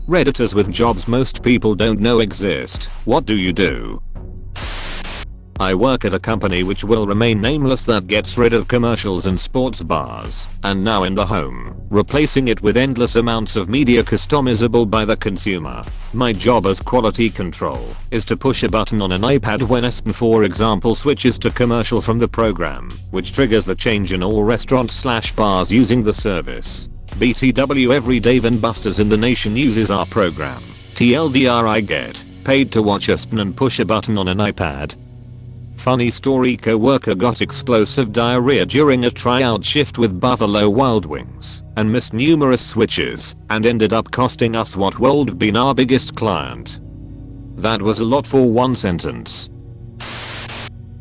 Redditors with jobs most people don't know exist. What do you do? I work at a company which will remain nameless that gets rid of commercials and sports bars, and now in the home, replacing it with endless amounts of media customizable by the consumer. My job as quality control is to push a button on an iPad when ESPN for example switches to commercial from the program, which triggers the change in all restaurants/bars using the service. BTW, every Dave & Buster's in the nation uses our program. TLDR, I get paid to watch ESPN and push a button on an iPad. Funny story, co-worker got explosive diarrhea during a tryout shift with Buffalo Wild Wings and missed numerous switches and ended up costing us what would have been our biggest client. That was a lot for one sentence.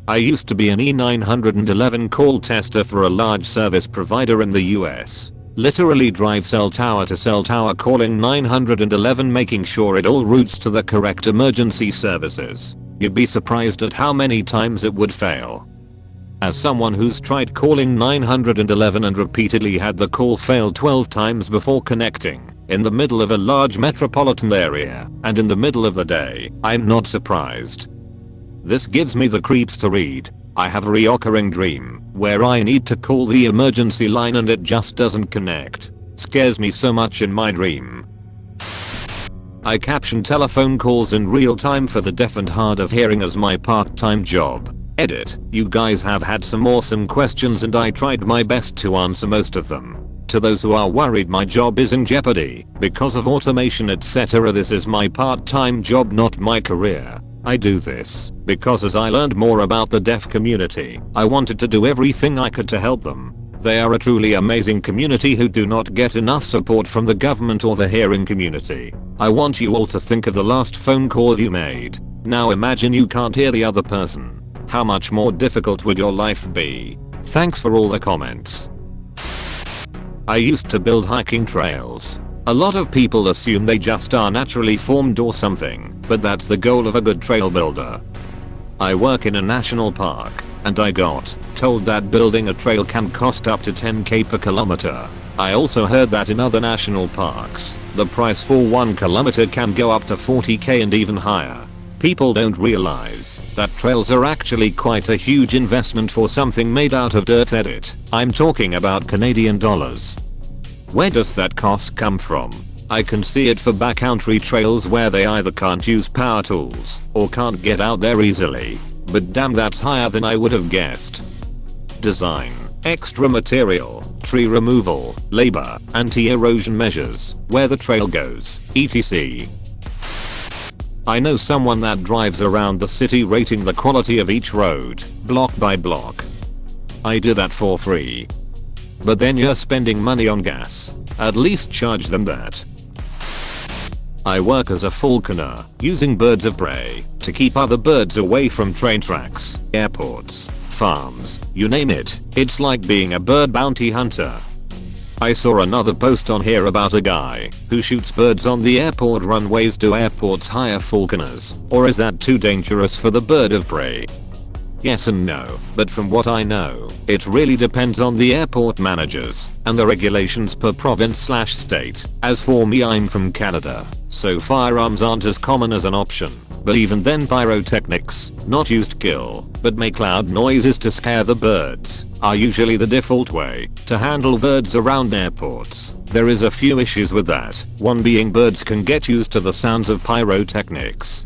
I used to be an E911 call tester for a large service provider in the US. Literally drive cell tower to cell tower calling 911, making sure it all routes to the correct emergency services. You'd be surprised at how many times it would fail. As someone who's tried calling 911 and repeatedly had the call fail 12 times before connecting, in the middle of a large metropolitan area, and in the middle of the day, I'm not surprised. This gives me the creeps to read. I have a recurring dream where I need to call the emergency line and it just doesn't connect. Scares me so much in my dream. I caption telephone calls in real time for the deaf and hard of hearing as my part-time job. Edit. You guys have had some awesome questions and I tried my best to answer most of them. To those who are worried my job is in jeopardy because of automation etc., this is my part-time job, not my career. I do this because as I learned more about the deaf community, I wanted to do everything I could to help them. They are a truly amazing community who do not get enough support from the government or the hearing community. I want you all to think of the last phone call you made. Now imagine you can't hear the other person. How much more difficult would your life be? Thanks for all the comments. I used to build hiking trails. A lot of people assume they just are naturally formed or something, but that's the goal of a good trail builder. I work in a national park, and I got told that building a trail can cost up to 10k per kilometer. I also heard that in other national parks, the price for 1 kilometer can go up to 40k and even higher. People don't realize that trails are actually quite a huge investment for something made out of dirt. Edit. I'm talking about Canadian dollars. Where does that cost come from? I can see it for backcountry trails where they either can't use power tools or can't get out there easily. But damn, that's higher than I would have guessed. Design, extra material, tree removal, labor, anti-erosion measures, where the trail goes, etc. I know someone that drives around the city rating the quality of each road, block by block. I do that for free. But then you're spending money on gas. At least charge them that. I work as a falconer, using birds of prey to keep other birds away from train tracks, airports, farms, you name it. It's like being a bird bounty hunter. I saw another post on here about a guy who shoots birds on the airport runways. Do airports hire falconers, or is that too dangerous for the bird of prey? Yes and no, but from what I know, it really depends on the airport managers and the regulations per province/state. As for me, I'm from Canada, so firearms aren't as common as an option, but even then pyrotechnics, not used to kill, but make loud noises to scare the birds, are usually the default way to handle birds around airports. There is a few issues with that, one being birds can get used to the sounds of pyrotechnics,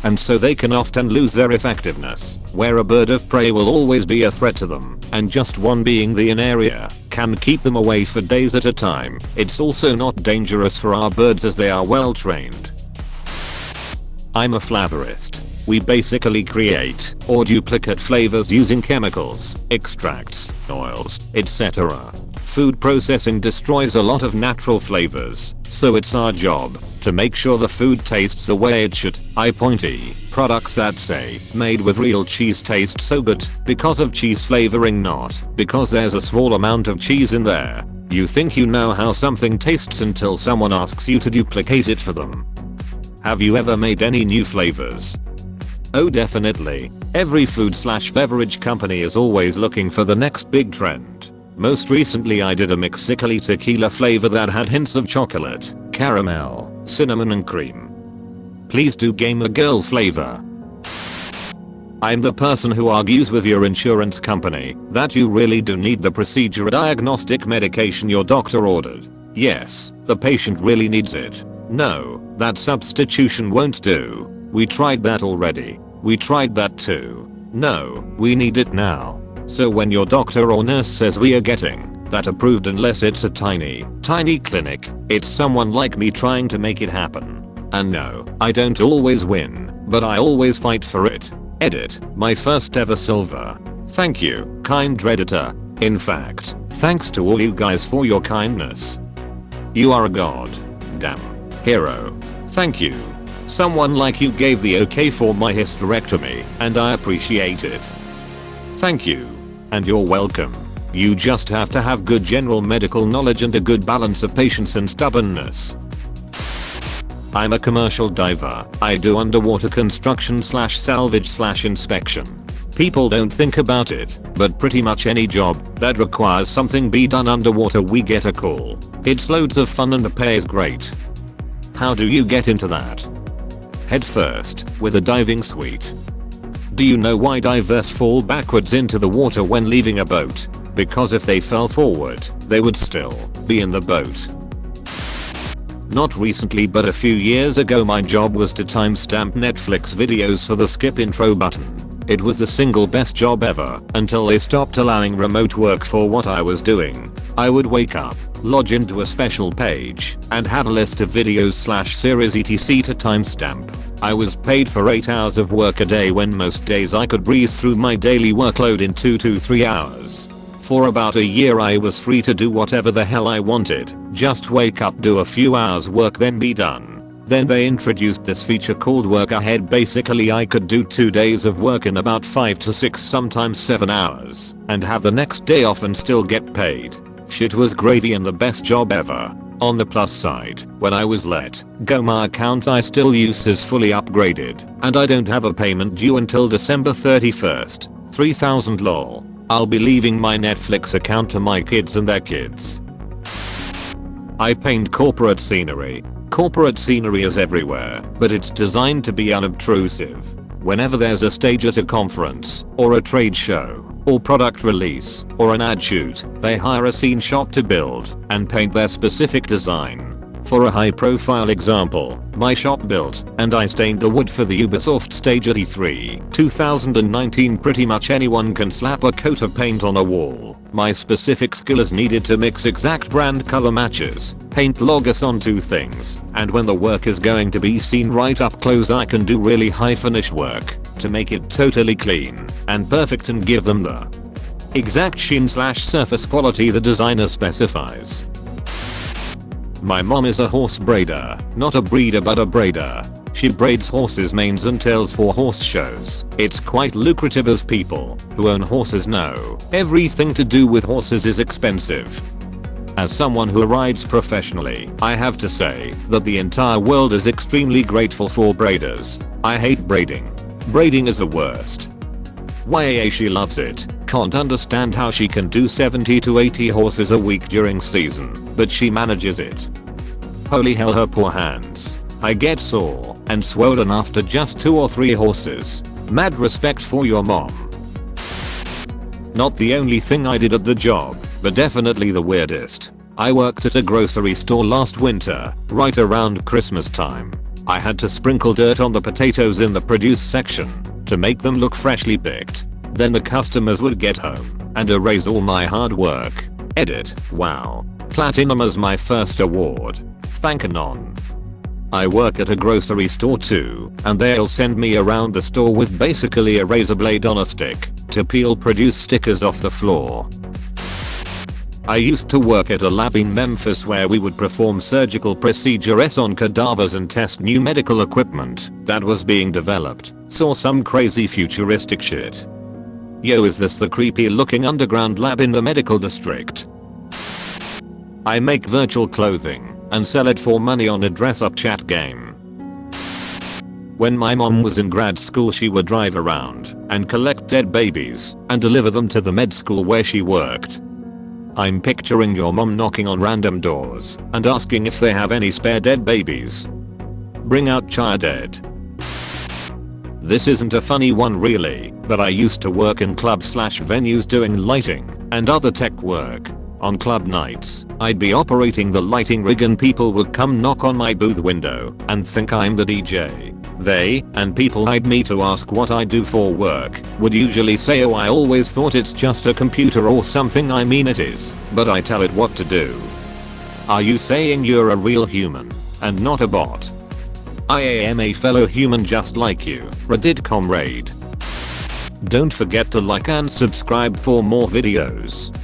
and so they can often lose their effectiveness, where a bird of prey will always be a threat to them, and just one being in area can keep them away for days at a time. It's also not dangerous for our birds as they are well trained. I'm a flavorist. We basically create or duplicate flavors using chemicals, extracts, oils, etc. Food processing destroys a lot of natural flavors, so it's our job to make sure the food tastes the way it should. Products that say made with real cheese taste so good because of cheese flavoring, not because there's a small amount of cheese in there. You think you know how something tastes until someone asks you to duplicate it for them. Have you ever made any new flavors? Oh, definitely. Every food/beverage company is always looking for the next big trend. Most recently I did a Mexicali tequila flavor that had hints of chocolate, caramel, cinnamon and cream. Please do gamer girl flavor. I'm the person who argues with your insurance company that you really do need the procedure or diagnostic medication your doctor ordered. Yes, the patient really needs it. No, that substitution won't do. We tried that already. We tried that too. No, we need it now. So when your doctor or nurse says we are getting that approved, unless it's a tiny clinic, it's someone like me trying to make it happen. And no, I don't always win, but I always fight for it. Edit, my first ever silver. Thank you, kind Redditor. In fact, thanks to all you guys for your kindness. You are a god. Damn. Hero. Thank you. Someone like you gave the okay for my hysterectomy, and I appreciate it. Thank you. And you're welcome. You just have to have good general medical knowledge and a good balance of patience and stubbornness. I'm a commercial diver. I do underwater construction / salvage / inspection. People don't think about it, but pretty much any job that requires something be done underwater we get a call. It's loads of fun and the pay is great. How do you get into that? Head first, with a diving suite. Do you know why divers fall backwards into the water when leaving a boat? Because if they fell forward, they would still be in the boat. Not recently, but a few years ago, my job was to timestamp Netflix videos for the skip intro button. It was the single best job ever until they stopped allowing remote work for what I was doing. I would wake up, log into a special page, and had a list of videos / series etc to timestamp. I was paid for 8 hours of work a day when most days I could breeze through my daily workload in 2 to 3 hours. For about a year I was free to do whatever the hell I wanted. Just wake up, do a few hours work, then be done. Then they introduced this feature called work ahead. Basically I could do 2 days of work in about 5 to 6, sometimes 7 hours, and have the next day off and still get paid. Shit was gravy and the best job ever. On the plus side, when I was let go, my account I still use is fully upgraded, and I don't have a payment due until December 31st. 3000 lol. I'll be leaving my Netflix account to my kids and their kids. I paint corporate scenery. Corporate scenery is everywhere, but it's designed to be unobtrusive. Whenever there's a stage at a conference, or a trade show, or product release, or an ad shoot, they hire a scene shop to build and paint their specific design. For a high profile example, my shop built and I stained the wood for the Ubisoft stage at E3 2019. Pretty much anyone can slap a coat of paint on a wall. My specific skill is needed to mix exact brand color matches, paint logos onto things, and when the work is going to be seen right up close I can do really high finish work to make it totally clean and perfect and give them the exact sheen / surface quality the designer specifies. My mom is a horse braider, not a breeder but a braider. She braids horses' manes and tails for horse shows. It's quite lucrative, as people who own horses know. Everything to do with horses is expensive. As someone who rides professionally, I have to say that the entire world is extremely grateful for braiders. I hate braiding. Braiding is the worst. Why she loves it. Can't understand how she can do 70 to 80 horses a week during season, but she manages it. Holy hell, her poor hands. I get sore and swollen after just 2 or 3 horses. Mad respect for your mom. Not the only thing I did at the job, but definitely the weirdest. I worked at a grocery store last winter, right around Christmas time. I had to sprinkle dirt on the potatoes in the produce section to make them look freshly picked. Then the customers would get home and erase all my hard work. Edit. Wow. Platinum as my first award. Thank anon. I work at a grocery store too, and they'll send me around the store with basically a razor blade on a stick to peel produce stickers off the floor. I used to work at a lab in Memphis where we would perform surgical procedures on cadavers and test new medical equipment that was being developed. Saw some crazy futuristic shit. Yo, is this the creepy looking underground lab in the medical district? I make virtual clothing and sell it for money on a dress up chat game. When my mom was in grad school, she would drive around and collect dead babies and deliver them to the med school where she worked. I'm picturing your mom knocking on random doors and asking if they have any spare dead babies. Bring out Child Dead. This isn't a funny one really, but I used to work in clubs/venues doing lighting and other tech work. On club nights, I'd be operating the lighting rig and people would come knock on my booth window and think I'm the DJ. They, and people I'd meet to ask what I do for work, would usually say, oh, I always thought it's just a computer or something. I mean it is, but I tell it what to do. Are you saying you're a real human and not a bot? I am a fellow human just like you, Reddit comrade. Don't forget to like and subscribe for more videos.